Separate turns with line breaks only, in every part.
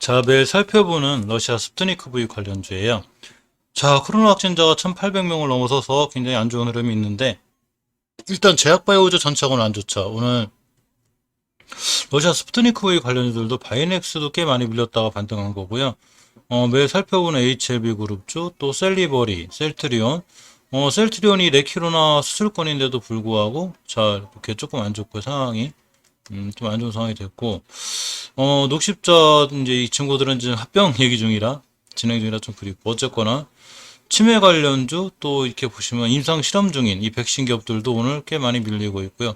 자, 매일 살펴보는 러시아 스푸트니크 V 관련주예요. 자, 코로나 확진자가 1,800명을 넘어서서 굉장히 안 좋은 흐름이 있는데, 일단 제약바이오주 전체하고는 안 좋죠. 오늘 러시아 스푸트니크 V 관련주들도 바이넥스도 꽤 많이 밀렸다가 반등한 거고요. 매일 살펴보는 HLB 그룹주, 또 셀리버리, 셀트리온, 셀트리온이 레키로나 수출권인데도 불구하고, 자, 이렇게 조금 안 좋고 상황이, 좀 안 좋은 상황이 됐고, 녹십자, 이제 이 친구들은 지금 합병 얘기 중이라, 진행 중이라 좀 그립고, 어쨌거나, 치매 관련주, 또 이렇게 보시면 임상 실험 중인 이 백신 기업들도 오늘 꽤 많이 밀리고 있고요.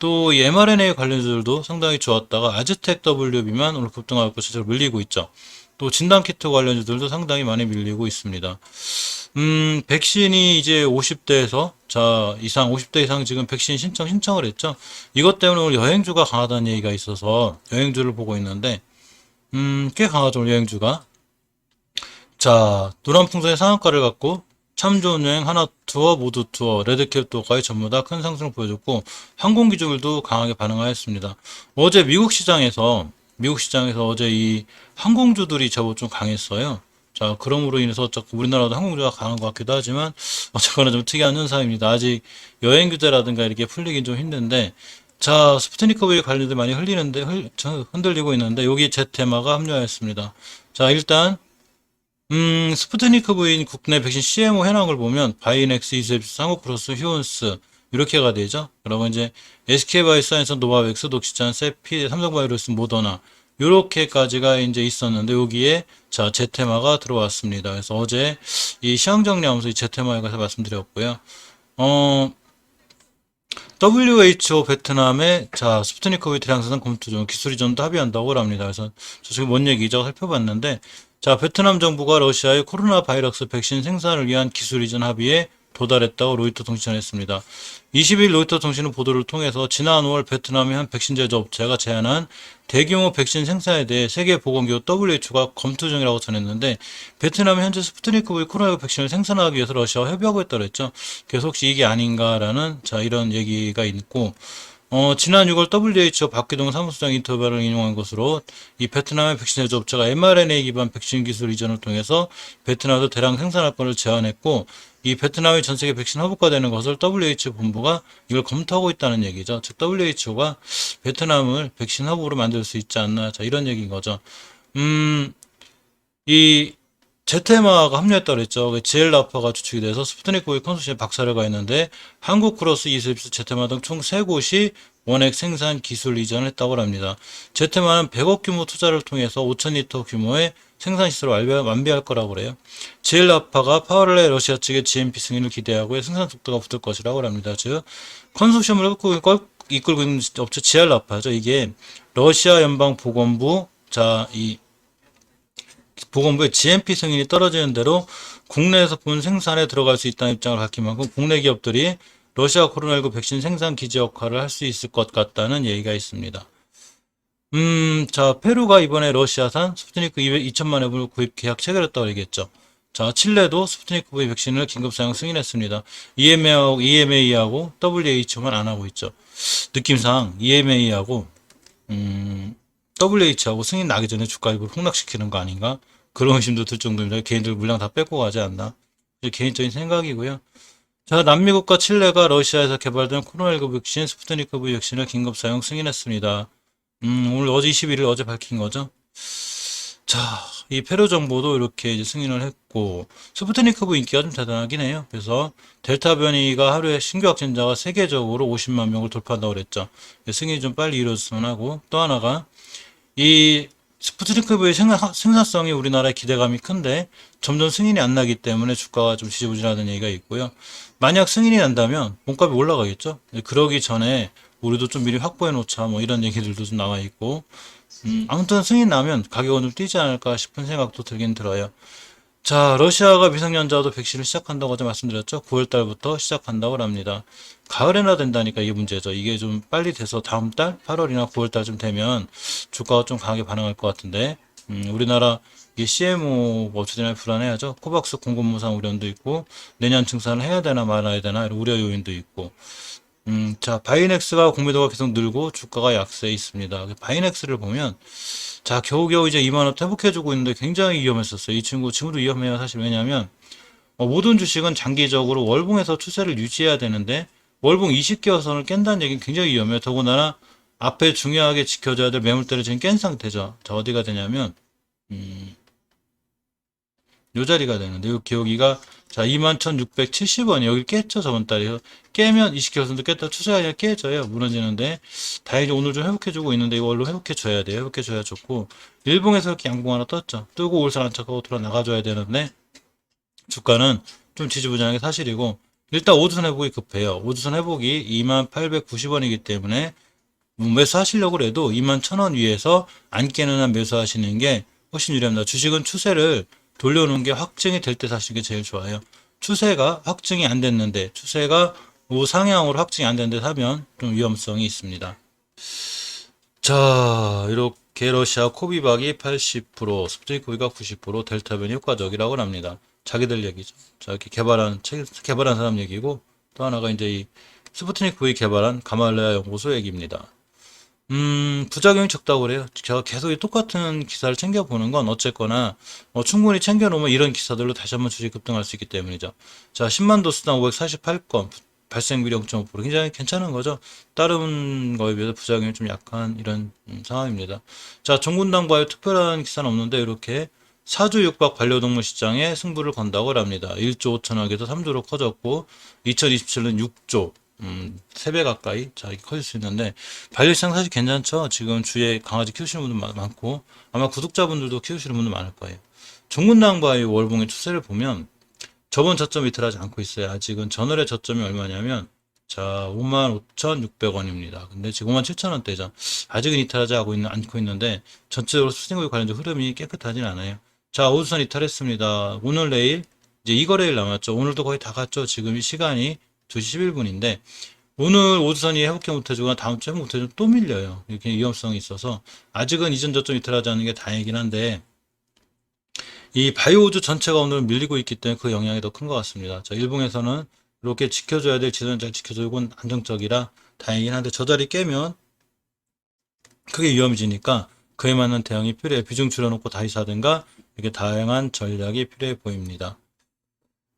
또 이 mRNA 관련주들도 상당히 좋았다가, 아즈텍 WB만 오늘 급등하고 실제로 밀리고 있죠. 또 진단키트 관련주들도 상당히 많이 밀리고 있습니다. 백신이 이제 50대에서, 자, 50대 이상 지금 백신 신청을 했죠. 이것 때문에 오늘 여행주가 강하다는 얘기가 있어서 여행주를 보고 있는데, 꽤 강하죠, 오늘 여행주가. 자, 노란풍선의 상한가를 갖고 참 좋은 여행 하나 투어, 모두 투어, 레드캡 투어까지 전부 다 큰 상승을 보여줬고, 항공기종들도 강하게 반응하였습니다. 어제 미국 시장에서 어제 이 항공주들이 제법 좀 강했어요. 자, 그럼으로 인해서 자꾸 우리나라도 항공주가 강한 것 같기도 하지만, 어쨌거나 좀 특이한 현상입니다. 아직 여행 규제라든가 이렇게 풀리긴 좀 힘든데, 자, 스푸트니크 V 관련돼 많이 흔들리고 있는데, 여기 제 테마가 합류하였습니다. 자, 일단, 스푸트니크 V인 국내 백신 CMO 현황을 보면 바이넥스, 이세브스, 한국크로스, 휴온스 이렇게가 되죠. 그러면 이제 SK바이오사이언스, 노바백스, 녹시찬, 세피, 삼성바이오로스, 모더나 요렇게까지가 이제 있었는데 여기에 자 제테마가 들어왔습니다. 그래서 어제 이 시황 정리하면서 이 제테마에 관해서 말씀드렸고요. WHO 베트남의 자 스푸트니크 V 대량생산 검토 중 기술 이전도 합의한다고 합니다. 그래서 저 지금 뭔 얘기죠? 살펴봤는데 자 베트남 정부가 러시아의 코로나 바이러스 백신 생산을 위한 기술 이전 합의에 도달했다고 로이터 통신이 전했습니다. 20일 로이터 통신은 보도를 통해서 지난 5월 베트남의 한 백신 제조업체가 제안한 대규모 백신 생산에 대해 세계보건기구 WHO가 검토 중이라고 전했는데 베트남이 현재 스푸트니크 V 코로나19 백신을 생산하기 위해서 러시아와 협의하고 있다고 했죠. 그래서 혹시 이게 아닌가라는 자 이런 얘기가 있고 지난 6월 WHO 박기동 사무소장 인터뷰를 인용한 것으로 이 베트남의 백신 제조업체가 mRNA 기반 백신 기술 이전을 통해서 베트남도 대량 생산할 것을 제안했고 이 베트남이 전 세계 백신 허브가 되는 것을 WHO 본부가 이걸 검토하고 있다는 얘기죠. 즉 WHO가 베트남을 백신 허브로 만들 수 있지 않나. 자, 이런 얘기인 거죠. 이 제테마가 합류했다고 그랬죠. GL라파가 주축이 돼서 스푸트니크 V 컨소시엄에 박사를 가 있는데 한국 크로스, 이슬립스, 제테마 등 총 3곳이 원액 생산 기술 이전을 했다고 합니다. 제테마는 100억 규모 투자를 통해서 5,000리터 규모의 생산 시설을 완비할 거라고 그래요. GL라파가 파월레 러시아 측의 GMP 승인을 기대하고 생산 속도가 붙을 것이라고 합니다. 즉 컨소시엄을 이끌고 있는 업체 GL라파죠. 이게 러시아 연방보건부 이 보건부의 GMP 승인이 떨어지는 대로 국내에서 본 생산에 들어갈 수 있다는 입장을 밝힌 만큼 국내 기업들이 러시아 코로나19 백신 생산 기지 역할을 할 수 있을 것 같다는 얘기가 있습니다. 자, 페루가 이번에 러시아산 스푸트니크 2천만 회분을 구입 계약 체결했다고 얘기했죠. 자, 칠레도 스푸트니크 V 백신을 긴급 사용 승인했습니다. EMA하고 WHO만 안 하고 있죠. 느낌상 EMA하고 WH하고 승인 나기 전에 주가 일부를 폭락시키는 거 아닌가? 그런 의심도 들 정도입니다. 개인들 물량 다 뺏고 가지 않나? 개인적인 생각이고요. 자, 남미국과 칠레가 러시아에서 개발된 코로나19 백신 스푸트니크 V 백신을 긴급 사용 승인했습니다. 오늘 어제 21일 어제 밝힌 거죠. 자, 이 페루 정부도 이렇게 이제 승인을 했고 스푸트니크 V 인기가 좀 대단하긴 해요. 그래서 델타 변이가 하루에 신규 확진자가 세계적으로 50만 명을 돌파한다고 그랬죠. 승인이 좀 빨리 이루어졌으면 하고 또 하나가 이 스푸트니크 V의 생산성이 우리나라의 기대감이 큰데 점점 승인이 안 나기 때문에 주가가 좀 지지부진하다는 얘기가 있고요. 만약 승인이 난다면 몸값이 올라가겠죠. 그러기 전에 우리도 좀 미리 확보해 놓자 뭐 이런 얘기들도 좀 나와 있고 아무튼 승인 나면 가격은 좀 뛰지 않을까 싶은 생각도 들긴 들어요. 자, 러시아가 미성년자도 백신을 시작한다고 어제 말씀드렸죠. 9월 달부터 시작한다고 합니다. 가을에나 된다니까 이게 문제죠. 이게 좀 빨리 돼서 다음 달 8월이나 9월 달쯤 되면 주가가 좀 강하게 반응할 것 같은데 우리나라 이 CMO 업체들이 불안해하죠. 코박스 공급무상 우려도 있고 내년 증산을 해야 되나 말아야 되나 이런 우려 요인도 있고 자, 바이넥스가 공매도가 계속 늘고 주가가 약세에 있습니다. 바이넥스를 보면, 자, 겨우겨우 이제 2만 원 회복해주고 있는데 굉장히 위험했었어요. 이 친구, 지금도 위험해요. 사실 왜냐면, 모든 주식은 장기적으로 월봉에서 추세를 유지해야 되는데, 월봉 20개선을 깬다는 얘기는 굉장히 위험해요. 더군다나, 앞에 중요하게 지켜줘야 될 매물대를 지금 깬 상태죠. 자, 어디가 되냐면, 음, 요 자리가 되는데, 요 기억이가, 자, 21,670원이 여기 깼죠, 저번 달에. 깨면 20개선도 깼다 추세가 아니라 깨져요. 무너지는데, 다행히 오늘 좀 회복해주고 있는데, 이걸로 회복해줘야 돼요. 회복해줘야 좋고, 일봉에서 이렇게 양봉 하나 떴죠. 뜨고 올선 안착하고 돌아 나가줘야 되는데, 주가는 좀 지지부진하게 사실이고, 일단 오주선 회복이 급해요. 오주선 회복이 2890원이기 때문에, 매수하시려고 해도 21,000원 위에서 안 깨는 한 매수하시는 게 훨씬 유리합니다. 주식은 추세를 돌려놓은 게 확증이 될 때 사시는 게 제일 좋아요. 추세가 확증이 안 됐는데, 추세가 우상향으로 확증이 안 됐는데 사면 좀 위험성이 있습니다. 자, 이렇게 러시아 코비박이 80%, 스프트니크 V가 90%, 델타 변이 효과적이라고 합니다. 자기들 얘기죠. 자, 이렇게 개발한 사람 얘기고, 또 하나가 이제 이 스푸트니크 V 개발한 가말레아 연구소 얘기입니다. 부작용이 적다고 그래요. 제가 계속 이 똑같은 기사를 챙겨보는 건 어쨌거나, 충분히 챙겨놓으면 이런 기사들로 다시 한번 주식 급등할 수 있기 때문이죠. 자, 10만 도수당 548건, 발생률이 0.5%. 굉장히 괜찮은 거죠. 다른 거에 비해서 부작용이 좀 약한 이런 상황입니다. 자, 종군당과의 특별한 기사는 없는데, 이렇게 사주 육박 반려동물 시장에 승부를 건다고 합니다. 1조 5천억에서 3조로 커졌고, 2027년 6조, 3배 가까이, 자, 이렇게 커질 수 있는데, 반려시장 사실 괜찮죠? 지금 주위에 강아지 키우시는 분들 많고, 아마 구독자분들도 키우시는 분들 많을 거예요. 종군당과의 월봉의 추세를 보면, 저번 저점 이탈하지 않고 있어요. 아직은 전월의 저점이 얼마냐면, 자, 55,600원입니다. 근데 지금 57,000원대죠. 아직은 이탈하지 않고 있는데, 전체적으로 수익률 관련된 흐름이 깨끗하진 않아요. 자, 오주선 이탈했습니다. 오늘 내일, 이제 이 거래일 남았죠. 오늘도 거의 다 갔죠. 지금 이 시간이 2시 11분인데, 오늘 오주선이 회복해 못해주거나 다음 주에 못해주면 또 밀려요. 이렇게 위험성이 있어서, 아직은 이전 저점 이탈하지 않는 게 다행이긴 한데, 이 바이오우주 전체가 오늘 밀리고 있기 때문에 그 영향이 더 큰 것 같습니다. 자, 일봉에서는 이렇게 지켜줘야 될 지선 잘 지켜주고 안정적이라 다행이긴 한데 저 자리 깨면 크게 위험해지니까 그에 맞는 대응이 필요해. 비중 줄여놓고 다시 사든가 이렇게 다양한 전략이 필요해 보입니다.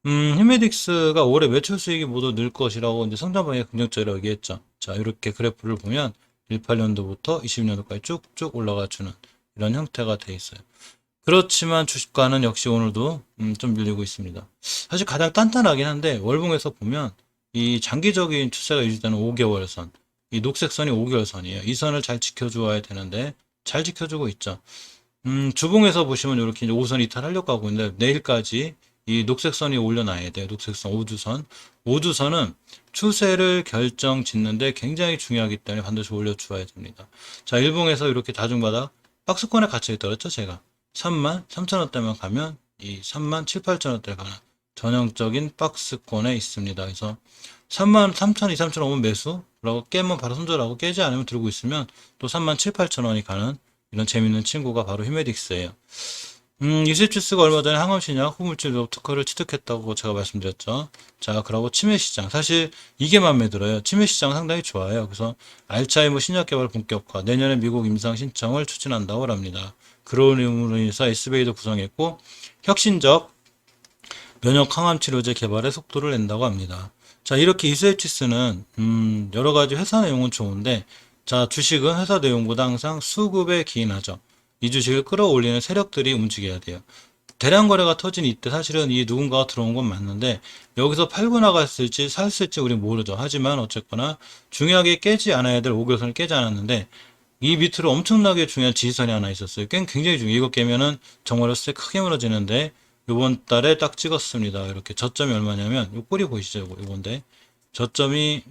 히메딕스가 올해 매출 수익이 모두 늘 것이라고 이제 성장 방향 긍정적이라고 얘기했죠. 자, 이렇게 그래프를 보면 18년도부터 20년도까지 쭉쭉 올라가 주는 이런 형태가 돼 있어요. 그렇지만 주식과는 역시 오늘도 좀 밀리고 있습니다. 사실 가장 단단하긴 한데 월봉에서 보면 이 장기적인 추세가 유지되는 5개월 선, 이 녹색 선이 5개월 선이에요. 이 선을 잘 지켜줘야 되는데 잘 지켜주고 있죠. 주봉에서 보시면 이렇게 이제 5선 이탈하려고 하고 있는데 내일까지 이 녹색 선이 올려놔야 돼요. 녹색 선, 5주선. 5주선은 추세를 결정 짓는데 굉장히 중요하기 때문에 반드시 올려주어야 됩니다. 자, 일봉에서 이렇게 다중바닥 박스권에 갇혀 있다 그랬죠, 제가. 33,000원대만 가면 이 37,000, 8,000원대 가는 전형적인 박스권에 있습니다. 그래서 33,000, 2,3,000원 오면 매수라고 깨면 바로 손절하고 깨지 않으면 들고 있으면 또 37,000, 8,000원이 가는 이런 재밌는 친구가 바로 히메딕스예요. 이세추스가 얼마 전에 항암신약 후물질 특허를 취득했다고 제가 말씀드렸죠. 자, 그리고 치매시장. 사실 이게 마음에 들어요. 치매시장 상당히 좋아요. 그래서 알츠하이머 신약 개발 본격화. 내년에 미국 임상 신청을 추진한다고 합니다. 그런 이유로 인해서 SBA도 구성했고 혁신적 면역 항암 치료제 개발에 속도를 낸다고 합니다. 자, 이렇게 이세추스는 여러 가지 회사 내용은 좋은데 자, 주식은 회사 내용보다 항상 수급에 기인하죠. 이 주식을 끌어올리는 세력들이 움직여야 돼요. 대량 거래가 터진 이때 사실은 이 누군가가 들어온 건 맞는데 여기서 팔고 나갔을지 샀을지 우리 모르죠. 하지만 어쨌거나 중요하게 깨지 않아야 될 5개선을 깨지 않았는데 이 밑으로 엄청나게 중요한 지지선이 하나 있었어요. 굉장히 중요해요. 이거 깨면은 정말 세 크게 무너지는데 요번 달에 딱 찍었습니다. 이렇게 저점이 얼마냐면 요 꼬리 보이시죠? 요건데 저점이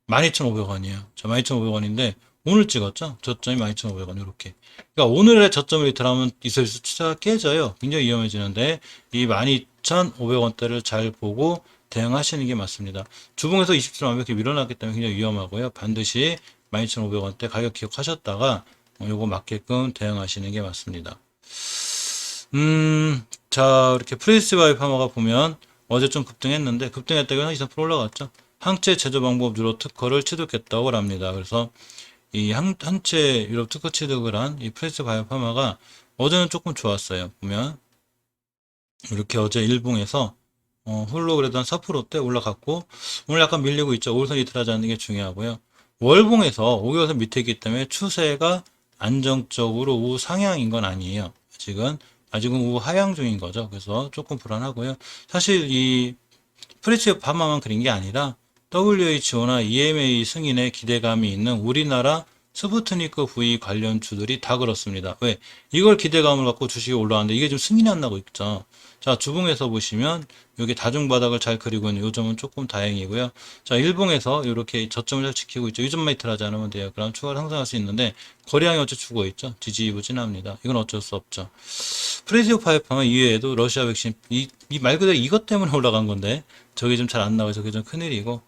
12,500원이에요. 자, 12,500원인데 오늘 찍었죠? 저점이 12,500원 이렇게. 그러니까 오늘의 저점을 이탈하면 이슬수 추세가 깨져요. 굉장히 위험해지는데 이 12,500원대를 잘 보고 대응하시는 게 맞습니다. 주봉에서 20주 완벽히 밀어놨기 때문에 굉장히 위험하고요. 반드시 12,500원대 가격 기억하셨다가 요거 맞게끔 대응하시는 게 맞습니다. 자, 이렇게 프레스바이 파머가 보면 어제 좀 급등했는데 급등했다고 한 2, 3% 올라갔죠. 항체 제조 방법 유럽 특허를 취득했다고 합니다. 그래서 이 항체 유럽 특허 취득을 한 이 프레스 바이오파마가 어제는 조금 좋았어요. 보면 이렇게 어제 일봉에서 홀로 그래도 한 4%대 올라갔고 오늘 약간 밀리고 있죠. 5일선 이틀하지 않는 게 중요하고요. 월봉에서 5개월선 밑에 있기 때문에 추세가 안정적으로 우상향인 건 아니에요. 아직은 우하향 중인 거죠. 그래서 조금 불안하고요. 사실 이 프레스 바마만 그린 게 아니라 WHO나 EMA 승인에 기대감이 있는 우리나라 스푸트니크 V 관련주들이 다 그렇습니다. 왜? 이걸 기대감을 갖고 주식이 올라왔는데 이게 좀 승인이 안 나고 있죠. 자, 주봉에서 보시면 여기 다중바닥을 잘 그리고 있는 요 점은 조금 다행이고요. 자, 일봉에서 이렇게 저점을 잘 지키고 있죠. 이 점만 이틀하지 않으면 돼요. 그럼 추가로 상승할 수 있는데 거래량이 어째 죽어 있죠. 지지부진합니다. 이건 어쩔 수 없죠. 프레지오 파이프만 이외에도 러시아 백신 이 말 그대로 이것 때문에 올라간 건데 저게 좀 잘 안 나와서 저게 좀 큰일이고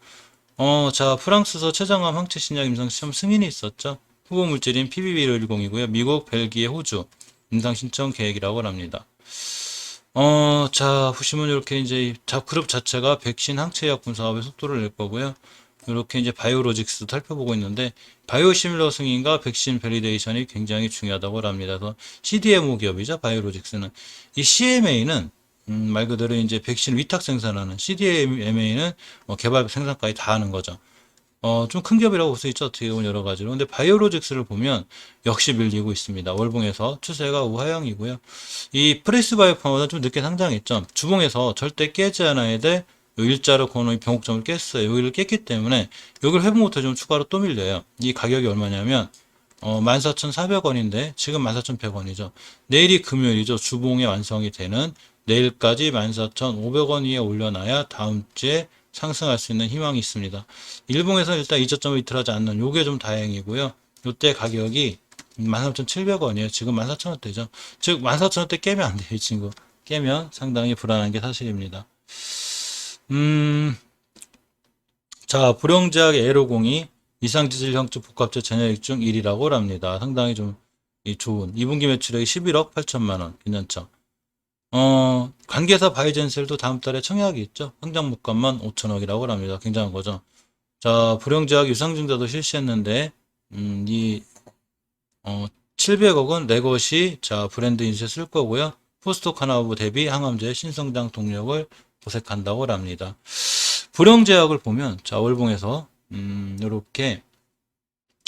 자, 프랑스에서 췌장암 항체 신약 임상 시험 승인이 있었죠. 후보 물질인 PBB110이고요. 미국, 벨기에, 호주 임상 신청 계획이라고 합니다. 자, 보시면 이렇게 이제 그룹 자체가 백신 항체약 분사업의 속도를 낼 거고요. 이렇게 이제 바이오로직스도 살펴보고 있는데 바이오시밀러 승인과 백신 밸리데이션이 굉장히 중요하다고 합니다. 그래서 CDMO 기업이죠. 바이오로직스는 이 CMA는 말 그대로 이제 백신 위탁 생산하는 CDMA는 개발 생산까지 다 하는 거죠. 좀 큰 기업이라고 볼 수 있죠. 어떻게 보면 여러 가지로. 근데 바이오로직스를 보면 역시 밀리고 있습니다. 월봉에서 추세가 우하향이고요. 이 프레스 바이오파마보다 좀 늦게 상장했죠. 주봉에서 절대 깨지 않아야 될 일자로 거는 변곡점을 깼어요. 여기를 깼기 때문에 여기를 회복 못해 좀 추가로 또 밀려요. 이 가격이 얼마냐면 14,400원인데 지금 14,100원이죠. 내일이 금요일이죠. 주봉에 완성이 되는 내일까지 14,500원 위에 올려놔야 다음 주에 상승할 수 있는 희망이 있습니다. 일봉에서 일단 이저점을 이틀하지 않는 요게 좀 다행이고요. 요때 가격이 13,700원이에요. 지금 14,000원대죠. 즉 14,000원대 깨면 안 돼요. 이 친구. 깨면 상당히 불안한 게 사실입니다. 자, 불용제약 에로공이 이상지질 형적 복합재 전여액 중 1위라고 합니다. 상당히 좀 좋은 2분기 매출액이 11억 8천만 원. 괜찮죠? 관계사 바이젠셀도 다음 달에 청약이 있죠. 상장 목값만 5천억이라고 합니다. 굉장한 거죠. 자, 불용제약 유상증자도 실시했는데, 700억은 내 것이, 자, 브랜드 인쇄 쓸 거고요. 포스톡 하나부 대비 항암제 신성장 동력을 도색한다고 합니다. 불용제약을 보면, 자, 월봉에서, 요렇게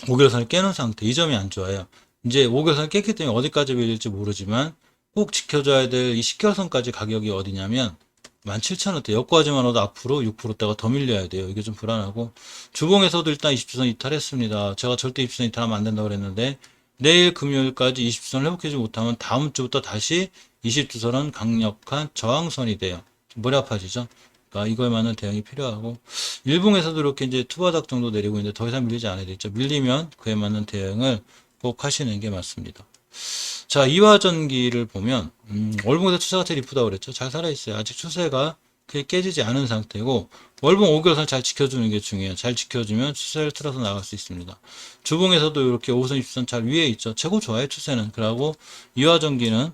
5개월선을 깨는 상태, 이 점이 안 좋아요. 이제 5개월선을 깼기 때문에 어디까지 밀릴지 모르지만, 꼭 지켜줘야 될 이 10개월선까지 가격이 어디냐면 17,000원대 여기까지만 와도 앞으로 6%대가 더 밀려야 돼요. 이게 좀 불안하고 주봉에서도 일단 20주선 이탈했습니다. 제가 절대 20주선 이탈하면 안 된다고 그랬는데 내일 금요일까지 20주선을 회복해주지 못하면 다음 주부터 다시 20주선은 강력한 저항선이 돼요. 머리 아파지죠? 그러니까 이거에 맞는 대응이 필요하고 일봉에서도 이렇게 이제 투바닥 정도 내리고 있는데 더 이상 밀리지 않아야 되죠. 밀리면 그에 맞는 대응을 꼭 하시는 게 맞습니다. 자, 이화전기를 보면 월봉에서 추세가 제일 이쁘다고 그랬죠. 잘 살아있어요. 아직 추세가 그게 깨지지 않은 상태고 월봉 5개월선 잘 지켜주는 게 중요해요. 잘 지켜주면 추세를 틀어서 나갈 수 있습니다. 주봉에서도 이렇게 5선 20선 잘 위에 있죠. 최고 좋아요. 추세는. 그리고 이화전기는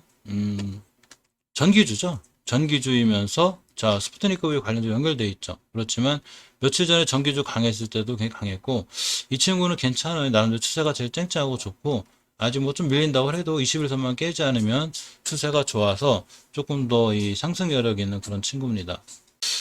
전기주죠. 전기주이면서 자, 스푸트니크 V 관련주 연결돼 있죠. 그렇지만 며칠 전에 전기주 강했을 때도 굉장히 강했고 이 친구는 괜찮아요. 나름대로 추세가 제일 쨍쨍하고 좋고 아직 뭐 좀 밀린다고 해도 21선만 깨지 않으면 추세가 좋아서 조금 더 이 상승 여력 있는 그런 친구입니다.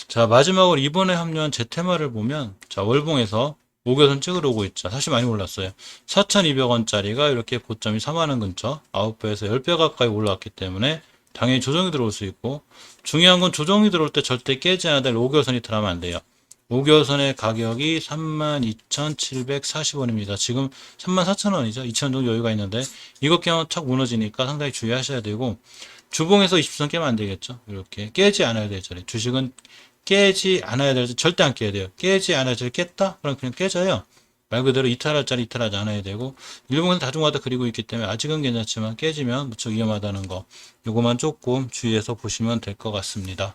자, 마지막으로 이번에 합류한 제테마를 보면 자, 월봉에서 5개선 찍으러 오고 있죠. 사실 많이 올랐어요. 4,200원짜리가 이렇게 고점이 3만원 근처 9배에서 10배 가까이 올라왔기 때문에 당연히 조정이 들어올 수 있고 중요한 건 조정이 들어올 때 절대 깨지 않아야 될 5개선이 들어가면 안 돼요. 5개월선의 가격이 32,740원입니다. 지금 34,000원이죠. 2,000원 정도 여유가 있는데 이것 깨면 착 무너지니까 상당히 주의하셔야 되고 주봉에서 20선 깨면 안 되겠죠. 이렇게 깨지 않아야 되죠. 주식은 깨지 않아야 되죠. 절대 안 깨야 돼요. 깨지 않아야 될 깼다? 그럼 그냥 깨져요. 말 그대로 이탈할 자리 이탈하지 않아야 되고 일본은 다중화도 그리고 있기 때문에 아직은 괜찮지만 깨지면 무척 위험하다는 거 요거만 조금 주의해서 보시면 될 것 같습니다.